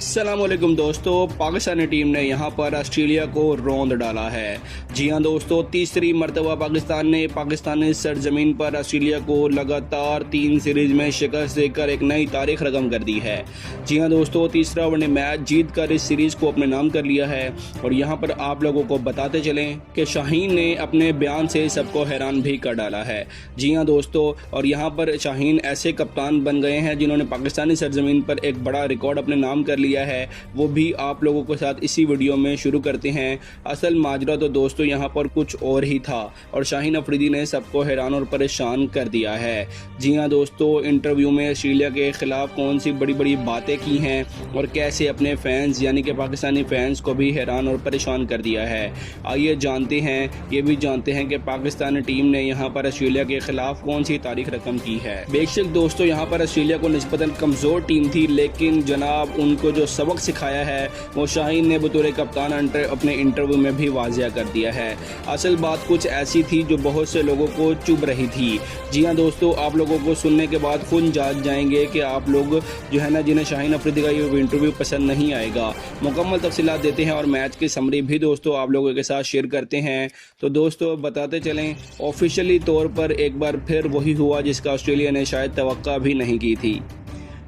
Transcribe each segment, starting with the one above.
अस्सलामुअलैकुम दोस्तों, पाकिस्तानी टीम ने यहां पर ऑस्ट्रेलिया को रौंद डाला है। जी हां दोस्तों, तीसरी मर्तबा पाकिस्तान ने पाकिस्तानी सरजमीन पर ऑस्ट्रेलिया को लगातार 3 सीरीज में शिकस्त देकर एक नई तारीख रकम कर दी है। जी हां दोस्तों, तीसरा वनडे मैच जीत कर इस सीरीज को अपने नाम कर लिया है। और यहां पर आप लोगों को बताते चलें कि शाहीन ने अपने बयान से सबको हैरान भी कर डाला है। जी हां दोस्तों, और यहां पर शाहीन ऐसे कप्तान बन गए हैं जिन्होंने पाकिस्तानी सरजमीन पर एक बड़ा रिकॉर्ड अपने नाम कर लिया है। वो भी आप लोगों के साथ इसी वीडियो में शुरू करते हैं। असल माजरा तो दोस्तों यहाँ पर कुछ और ही था और शाहीन अफरीदी ने सबको हैरान और परेशान कर दिया है। जी हाँ दोस्तों, इंटरव्यू में ऑस्ट्रेलिया के खिलाफ कौन सी बड़ी बड़ी बातें की हैं और कैसे अपने फैंस यानी कि पाकिस्तानी फैंस को भी हैरान और परेशान कर दिया है। आइए जानते हैं, ये भी जानते हैं कि पाकिस्तानी टीम ने यहाँ पर ऑस्ट्रेलिया के खिलाफ कौन सी तारीख रकम की है। बेशक दोस्तों, यहाँ पर ऑस्ट्रेलिया को निस्बतन कमजोर टीम थी, लेकिन जनाब उनको जो सबक सिखाया है वो शाहीन ने बतौर कप्तान अपने इंटरव्यू में भी वाजिया कर दिया है। असल बात कुछ ऐसी थी जो बहुत से लोगों को चुभ रही थी। जी हाँ दोस्तों, आप लोगों को सुनने के बाद खुद जान जाएंगे कि आप लोग जो है ना, जिन्हें शाहीन अफरीदी का ये इंटरव्यू पसंद नहीं आएगा। मुकम्मल तफसीलात देते हैं और मैच की समरी भी दोस्तों आप लोगों के साथ शेयर करते हैं। तो दोस्तों बताते चलें, ऑफिशियली तौर पर एक बार फिर वही हुआ जिसका ऑस्ट्रेलिया ने शायद तवक्का भी नहीं की थी।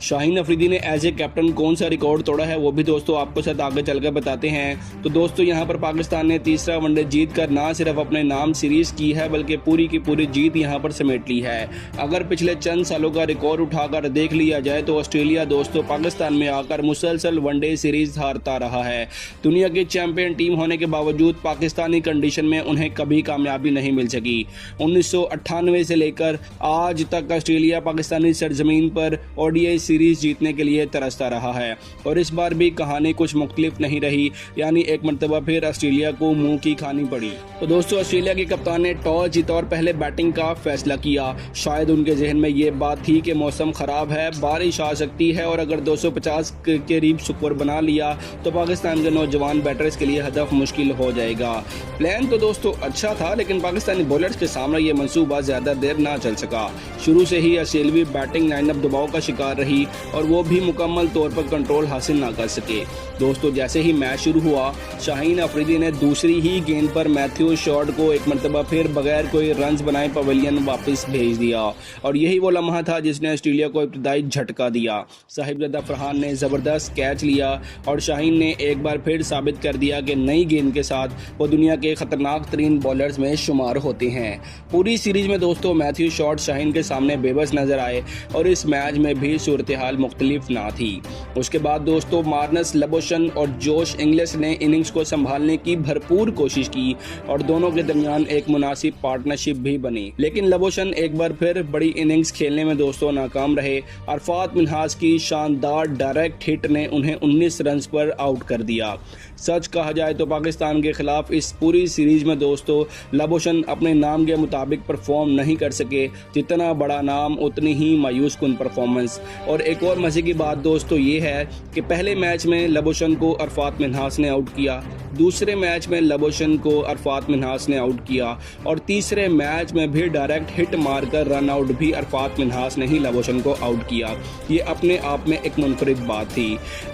शाहीन अफरीदी ने एज ए कैप्टन कौन सा रिकॉर्ड तोड़ा है वो भी दोस्तों आपको साथ आगे चलकर बताते हैं। तो दोस्तों यहाँ पर पाकिस्तान ने तीसरा वनडे जीत कर ना सिर्फ अपने नाम सीरीज की है बल्कि पूरी की पूरी जीत यहाँ पर समेट ली है। अगर पिछले चंद सालों का रिकॉर्ड उठाकर देख लिया जाए तो ऑस्ट्रेलिया दोस्तों पाकिस्तान में आकर मुसलसल वनडे सीरीज हारता रहा है। दुनिया की चैंपियन टीम होने के बावजूद पाकिस्तानी कंडीशन में उन्हें कभी कामयाबी नहीं मिल सकी। 1998 से लेकर आज तक ऑस्ट्रेलिया पाकिस्तानी सरजमीन पर ओडीआई सीरीज जीतने के लिए तरसता रहा है और इस बार भी कहानी कुछ मुख्तलिफ नहीं रही, यानी एक मरतबा फिर ऑस्ट्रेलिया को मुंह की खानी पड़ी। तो दोस्तों ऑस्ट्रेलिया के कप्तान ने टॉस जीता और पहले बैटिंग का फैसला किया। शायद उनके जहन में ये बात थी कि मौसम खराब है, बारिश आ सकती है और अगर 250 के करीब स्कोर बना लिया तो पाकिस्तान के नौजवान बैटर्स के लिए हदफ मुश्किल हो जाएगा। प्लान तो दोस्तों अच्छा था, लेकिन पाकिस्तानी बॉलर्स के सामने ये मंसूबा ज्यादा देर ना चल सका। शुरू से ही ऑस्ट्रेलियावी बैटिंग लाइनअप दबाव का शिकार रही और वो भी मुकम्मल तौर पर कंट्रोल हासिल ना कर सके। दोस्तों जैसे ही मैच शुरू हुआ, शाहीन अफरीदी ने दूसरी ही गेंद पर मैथ्यू शॉर्ट को एक मरतबा फिर बगैर कोई रन्स बनाए पवेलियन वापस भेज दिया और यही वो लम्हा था जिसने ऑस्ट्रेलिया को इब्तदाई झटका दिया। साहिबजादा फरहान ने ज़बरदस्त कैच लिया और शाहीन ने एक बार फिर साबित कर दिया कि नई गेंद के साथ वो दुनिया के खतरनाक तरीन बॉलर्स में शुमार होते हैं। पूरी सीरीज में दोस्तों मैथ्यू शॉर्ट शाहीन के सामने बेबस नजर आए और इस मैच में भी सूरत हाल मुख्तलिफ ना थी। उसके बाद दोस्तों मार्नस लबोशन और जोश इंग्लिश ने इनिंग्स को संभालने की भरपूर कोशिश की और दोनों के दरमियान एक मुनासिब पार्टनरशिप भी बनी, लेकिन लबोशन एक बार फिर बड़ी इनिंग्स खेलने में दोस्तों नाकाम रहे। अरफात मिन्हाज की शानदार डायरेक्ट हिट ने उन्हें 19 रन पर आउट कर दिया। सच कहा जाए तो पाकिस्तान के खिलाफ इस पूरी सीरीज में दोस्तों लबोशन अपने नाम के मुताबिक परफॉर्म नहीं कर सके। जितना बड़ा नाम उतनी ही मायूस कुन परफॉर्मेंस। और एक और मजे की बात दोस्तों ये है कि पहले मैच में लबोशन को अरफात मिन्हास ने आउट किया, दूसरे मैच में लबोशन को अरफात मिन्हास ने आउट किया और तीसरे मैच में भी डायरेक्ट हिट मारकर रन आउट भी अरफात मिन्हास ने ही लबोशन को आउट किया। ये अपने आप में एक मुनफरिद बात थी।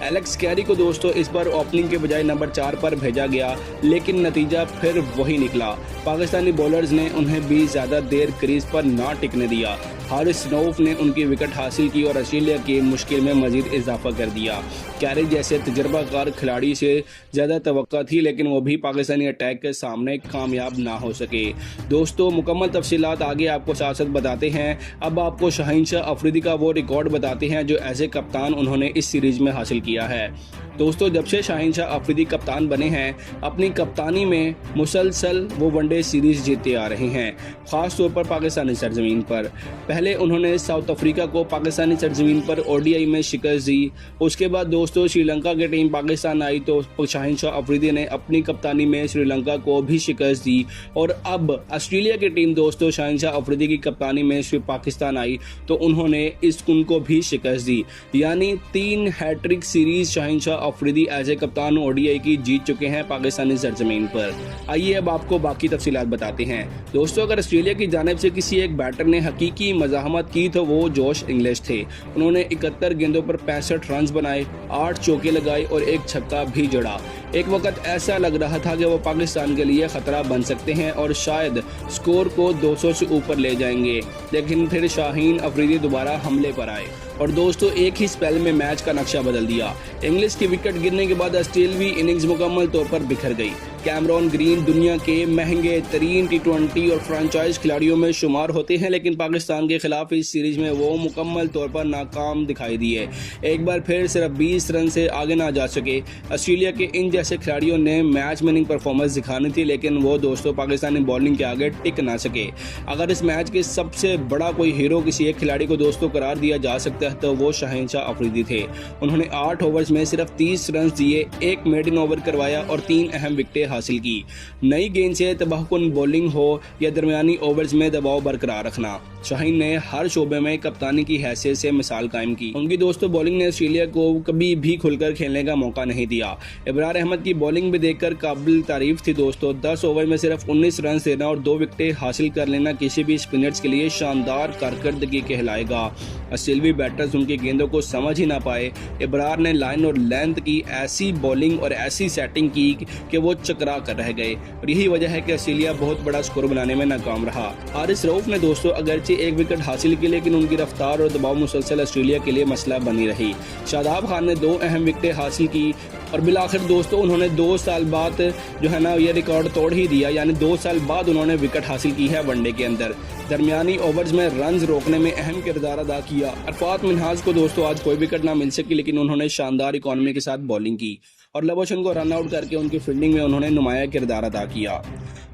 एलेक्स कैरी को दोस्तों इस बार ओपनिंग के बजाय नंबर 4 पर भेजा गया, लेकिन नतीजा फिर वही निकला। पाकिस्तानी बॉलर्स ने उन्हें भी ज़्यादा देर क्रीज पर ना टिकने दिया। हारिस रऊफ ने उनकी विकेट हासिल की और ऑस्ट्रेलिया की मुश्किल में मजीद इजाफा कर दिया। कैरी जैसे तजर्बाकार खिलाड़ी से ज़्यादा तवक्का थी, लेकिन वो भी पाकिस्तानी अटैक के सामने कामयाब ना हो सके। दोस्तों मुकम्मल तफसीलात आगे आपको साथ साथ बताते हैं। अब आपको शाहीन अफरीदी का वो रिकॉर्ड बताते हैं जो एज ए कप्तान उन्होंने इस सीरीज में हासिल किया है। दोस्तों जब से शाहीन अफरीदी कप्तान बने हैं, अपनी कप्तानी में मुसलसल वो वनडे सीरीज जीतते आ रहे हैं, ख़ास तौर पर पाकिस्तानी सरजमीन पर। पहले उन्होंने साउथ अफ्रीका को पाकिस्तानी सरजमीन पर ओडीआई में शिकस्त दी। उसके बाद दोस्तों श्रीलंका की टीम पाकिस्तान आई तो शाहीन अफरीदी ने अपनी कप्तानी में श्रीलंका को भी शिकस्त दी और अब ऑस्ट्रेलिया की टीम दोस्तों शाहीन अफरीदी की कप्तानी में पाकिस्तान आई तो उनको भी शिकस्त दी। यानी 3 hat trick series Shaheen Afridi as a कप्तान ओडीआई की जीत चुके हैं पाकिस्तानी सरजमीन पर। आइए अब आपको बाकी तफसीलात बताते हैं। दोस्तों, अगर ऑस्ट्रेलिया की जानिब से किसी एक बैटर ने हकीकी मज़ाहमत की तो वो जोश इंग्लिश थे। उन्होंने 71 गेंदों पर 65 रन बनाए, 8 चौके लगाए और एक छक्का भी जड़ा। एक वक्त ऐसा लग रहा था कि वो पाकिस्तान के लिए खतरा बन सकते हैं और शायद स्कोर को 200 से ऊपर ले जाएंगे, लेकिन फिर शाहीन अफरीदी दोबारा हमले पर आए और दोस्तों एक ही स्पेल में मैच का नक्शा बदल दिया। इंग्लिश की विकेट गिरने के बाद ऑस्ट्रेलवी इनिंग्स मुकम्मल तौर पर बिखर गई। कैमरॉन ग्रीन दुनिया के महंगे तरीन T20 और फ्रेंचाइज खिलाड़ियों में शुमार होते हैं, लेकिन पाकिस्तान के खिलाफ इस सीरीज में वो मुकम्मल तौर पर नाकाम दिखाई दिए। एक बार फिर सिर्फ 20 रन से आगे ना जा सके। ऑस्ट्रेलिया के इन जैसे खिलाड़ियों ने मैच विनिंग परफॉर्मेंस दिखानी थी, लेकिन वो दोस्तों पाकिस्तानी बॉलिंग के आगे टिक ना सके। अगर इस मैच के सबसे बड़ा कोई हीरो किसी एक खिलाड़ी को दोस्तों करार दिया जा सकता है तो वो शहंशाह अफरीदी थे। उन्होंने 8 ओवर्स में सिर्फ 30 रन दिए, एक मेडन ओवर करवाया और 3 अहम विकेटें हासिल की। नई गेंद से तबाहकुन बॉलिंग हो या दरमियानी ओवर्स में दबाव बरकरार रखना, शाहीन ने हर शोबे में कप्तानी की हैसियत से मिसाल कायम की। उनकी दोस्तों बॉलिंग ने ऑस्ट्रेलिया को कभी भी खुलकर खेलने का मौका नहीं दिया। इब्रार अहमद की बॉलिंग भी देखकर काबिल तारीफ थी दोस्तों। 10 ओवर में सिर्फ 19 रन देना और 2 विकेटें हासिल कर लेना किसी भी स्पिनर्स के लिए शानदार कारकर्दगी कहलाएगा। ऑस्ट्रेलियाई बैटर्स उनकी गेंदों को समझ ही ना पाए। इब्रार ने लाइन और लेंथ की ऐसी बॉलिंग और ऐसी सेटिंग की कि वो चकरा कर रह गए और यही वजह है कि ऑस्ट्रेलिया बहुत बड़ा स्कोर बनाने में नाकाम रहा। हारिस रऊफ ने दोस्तों अगरचे एक विकेट हासिल की, लेकिन उनकी रफ्तार और दबाव मुसलसल ऑस्ट्रेलिया के लिए मसला बनी रही। शादाब खान ने 2 अहम विकेटें हासिल की और बिलाखिर दोस्तों उन्होंने 2 साल बाद जो है ना ये रिकॉर्ड तोड़ ही दिया, यानी 2 साल बाद उन्होंने विकेट हासिल की है वनडे के अंदर। दरमियानी ओवर्स में रन्स रोकने में अहम किरदार अदा किया। अरफात मिनहाज को दोस्तों आज कोई विकेट ना मिल सकी, लेकिन उन्होंने शानदार इकॉनमी के साथ बॉलिंग की और लबोशन को रन आउट करके उनकी फील्डिंग में उन्होंने नुमाया किरदार अदा किया।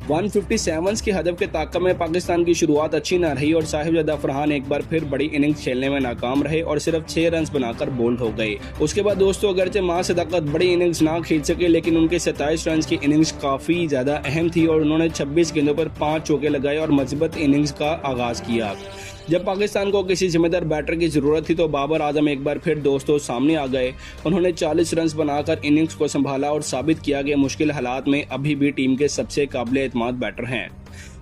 157 के हदफ के ताक़ब में पाकिस्तान की शुरुआत अच्छी ना रही और साहिबजादा फरहान एक बार फिर बड़ी इनिंग्स खेलने में नाकाम रहे और सिर्फ 6 रन बनाकर बोल्ड हो गए। उसके बाद दोस्तों अगरचे मां सदाकत बड़ी इनिंग्स ना खेल सके, लेकिन उनके 27 रन की इनिंग्स काफ़ी ज़्यादा अहम थी और उन्होंने 26 गेंदों पर 5 चौके लगाए और मजबूत इनिंग्स का आगाज़ किया। जब पाकिस्तान को किसी जिम्मेदार बैटर की ज़रूरत थी तो बाबर आजम एक बार फिर दोस्तों सामने आ गए। उन्होंने 40 रन बनाकर इनिंग्स को संभाला और साबित किया कि मुश्किल हालात में अभी भी टीम के सबसे काबिल एतमाद बैटर हैं।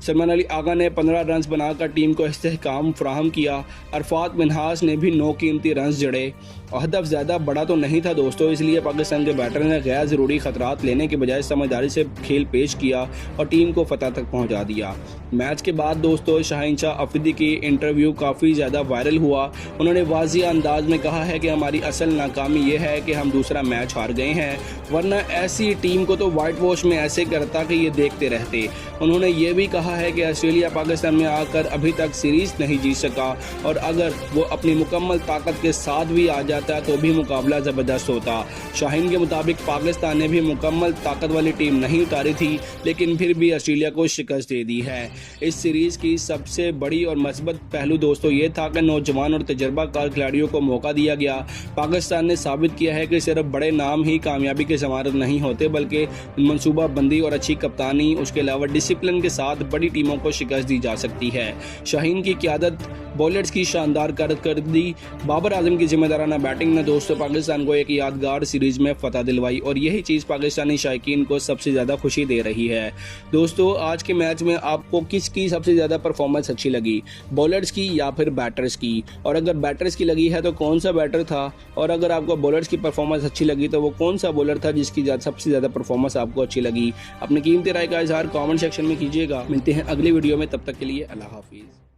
सलमान अली आगा ने 15 रन बनाकर टीम को इस्तेहकाम फराहम किया। अरफात मिनहाज ने भी 9 कीमती रन जड़े। हदफ ज़्यादा बड़ा तो नहीं था दोस्तों, इसलिए पाकिस्तान के बैटर ने गैर ज़रूरी खतरात लेने के बजाय समझदारी से खेल पेश किया और टीम को फतह तक पहुंचा दिया। मैच के बाद दोस्तों शहंशाह अफरीदी की इंटरव्यू काफ़ी ज़्यादा वायरल हुआ। उन्होंने वाज़िह अंदाज में कहा है कि हमारी असल नाकामी ये है कि हम दूसरा मैच हार गए हैं, वरना ऐसी टीम को तो वाइट वॉश में ऐसे करता कि ये देखते रहते। उन्होंने ये भी कहा है कि ऑस्ट्रेलिया पाकिस्तान में आकर अभी तक सीरीज नहीं जीत सका और अगर वो अपनी मुकम्मल ताकत के साथ भी आ जाता तो भी मुकाबला ज़बरदस्त होता। शाहीन के मुताबिक पाकिस्तान ने भी मुकम्मल ताकत वाली टीम नहीं उतारी थी, लेकिन फिर भी ऑस्ट्रेलिया को शिकस्त दे दी है। इस सीरीज़ की सबसे बड़ी और मस्बत पहलू दोस्तों ये था कि नौजवान और तजर्बाकार खिलाड़ियों को मौका दिया गया। पाकिस्तान ने साबित किया है कि सिर्फ बड़े नाम ही कामयाबी के ज़मानत नहीं होते, बल्कि मनसूबा बंदी और अच्छी कप्तानी, उसके अलावा डिसिप्लिन के साथ बड़ी टीमों को शिकस्त दी जा सकती है। शाहीन की क़यादत, बॉलर्स की शानदार कारकर्दगी, बाबर आजम की जिम्मेदाराना बैटिंग ने दोस्तों पाकिस्तान को एक यादगार सीरीज में फतह दिलवाई और यही चीज़ पाकिस्तानी शायकीन को सबसे ज़्यादा खुशी दे रही है। दोस्तों आज के मैच में आपको किसकी सबसे ज़्यादा परफॉर्मेंस अच्छी लगी, बॉलर्स की या फिर बैटर्स की? और अगर बैटर्स की लगी है तो कौन सा बैटर था, और अगर आपको बॉलर्स की परफॉर्मेंस अच्छी लगी तो वो कौन सा बॉलर था जिसकी सबसे ज़्यादा परफॉर्मेंस आपको अच्छी लगी? अपनी कीमती राय का इजहार कॉमेंट सेक्शन में कीजिएगा। मिलते हैं अगली वीडियो में, तब तक के लिए अल्लाह हाफिज़।